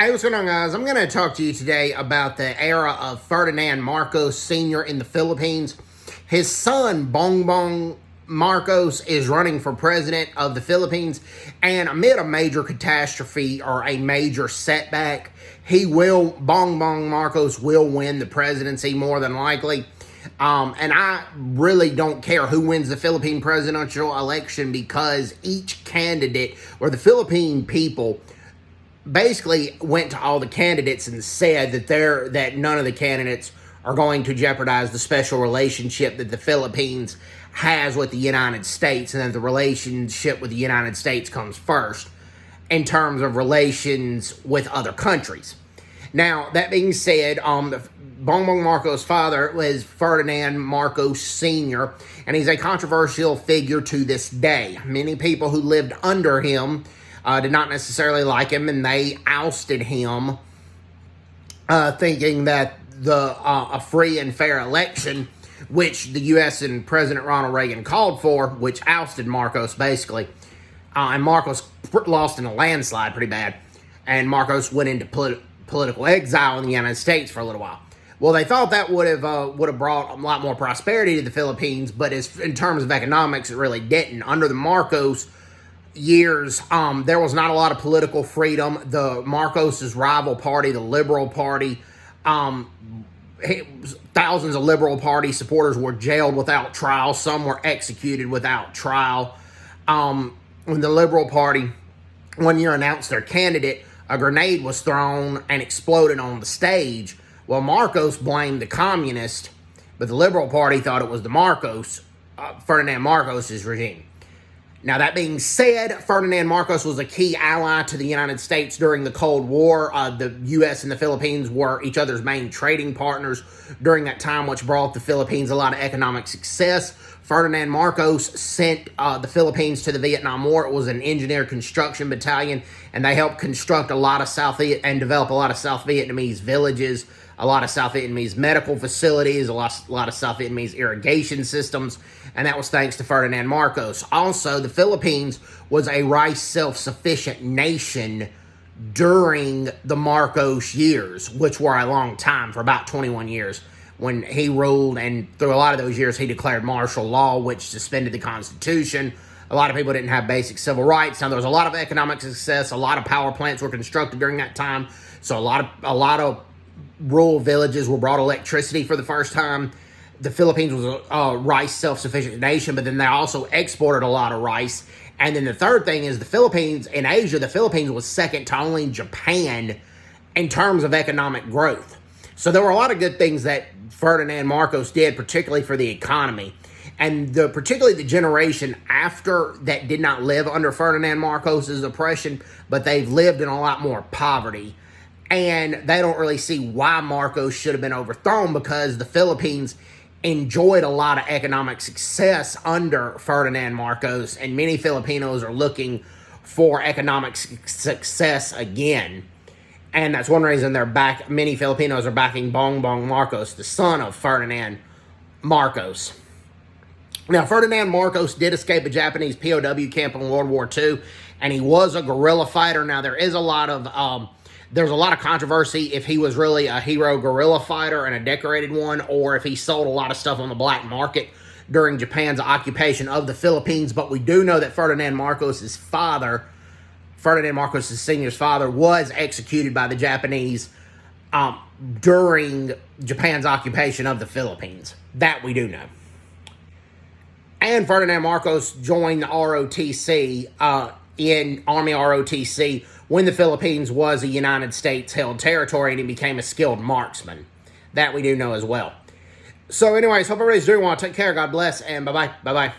Hey, what's going on, guys? I'm going to talk to you today about the era of Ferdinand Marcos Sr. in the Philippines. His son, Bongbong Marcos, is running for president of the Philippines, and amid a major catastrophe or a major setback, Bongbong Marcos will win the presidency more than likely. And I really don't care who wins the Philippine presidential election, because each candidate, or the Philippine people, basically went to all the candidates and said that none of the candidates are going to jeopardize the special relationship that the Philippines has with the United States, and that the relationship with the United States comes first in terms of relations with other countries. Now, that being said, Bongbong Marcos' father was Ferdinand Marcos Sr., and he's a controversial figure to this day. Many people who lived under him did not necessarily like him, and they ousted him, thinking that a free and fair election, which the U.S. and President Ronald Reagan called for, which ousted Marcos, basically. And Marcos lost in a landslide pretty bad, and Marcos went into political exile in the United States for a little while. Well, they thought that would have brought a lot more prosperity to the Philippines, but in terms of economics, it really didn't. Under the Marcos years, there was not a lot of political freedom. The Marcos's rival party, the Liberal Party, thousands of Liberal Party supporters were jailed without trial. Some were executed without trial. When the Liberal Party one year announced their candidate, a grenade was thrown and exploded on the stage. Well, Marcos blamed the communists, but the Liberal Party thought it was Ferdinand Marcos' regime. Now, that being said, Ferdinand Marcos was a key ally to the United States during the Cold War. The U.S. and the Philippines were each other's main trading partners during that time, which brought the Philippines a lot of economic success. Ferdinand Marcos sent the Philippines to the Vietnam War. It was an engineer construction battalion, and they helped construct develop a lot of South Vietnamese villages, a lot of South Vietnamese medical facilities, a lot of South Vietnamese irrigation systems, and that was thanks to Ferdinand Marcos. Also, the Philippines was a rice self-sufficient nation during the Marcos years, which were a long time, for about 21 years, when he ruled, and through a lot of those years, he declared martial law, which suspended the Constitution. A lot of people didn't have basic civil rights. Now, there was a lot of economic success. A lot of power plants were constructed during that time, so a lot of rural villages were brought electricity for the first time. The Philippines was a rice self-sufficient nation, but then they also exported a lot of rice. And then the third thing is, in Asia, the Philippines was second to only Japan in terms of economic growth. So there were a lot of good things that Ferdinand Marcos did, particularly for the economy. And particularly the generation after that did not live under Ferdinand Marcos' oppression, but they've lived in a lot more poverty. And they don't really see why Marcos should have been overthrown, because the Philippines enjoyed a lot of economic success under Ferdinand Marcos, and many Filipinos are looking for economic success again. And that's one reason many Filipinos are backing Bongbong Marcos, the son of Ferdinand Marcos. Now, Ferdinand Marcos did escape a Japanese POW camp in World War II, and he was a guerrilla fighter. Now, there's a lot of controversy if he was really a hero guerrilla fighter and a decorated one, or if he sold a lot of stuff on the black market during Japan's occupation of the Philippines. But we do know that Ferdinand Marcos Sr.'s father, was executed by the Japanese during Japan's occupation of the Philippines. That we do know. And Ferdinand Marcos joined the ROTC, in Army ROTC, when the Philippines was a United States-held territory, and he became a skilled marksman. That we do know as well. So anyways, hope everybody's doing well. Take care. God bless, and bye-bye. Bye-bye.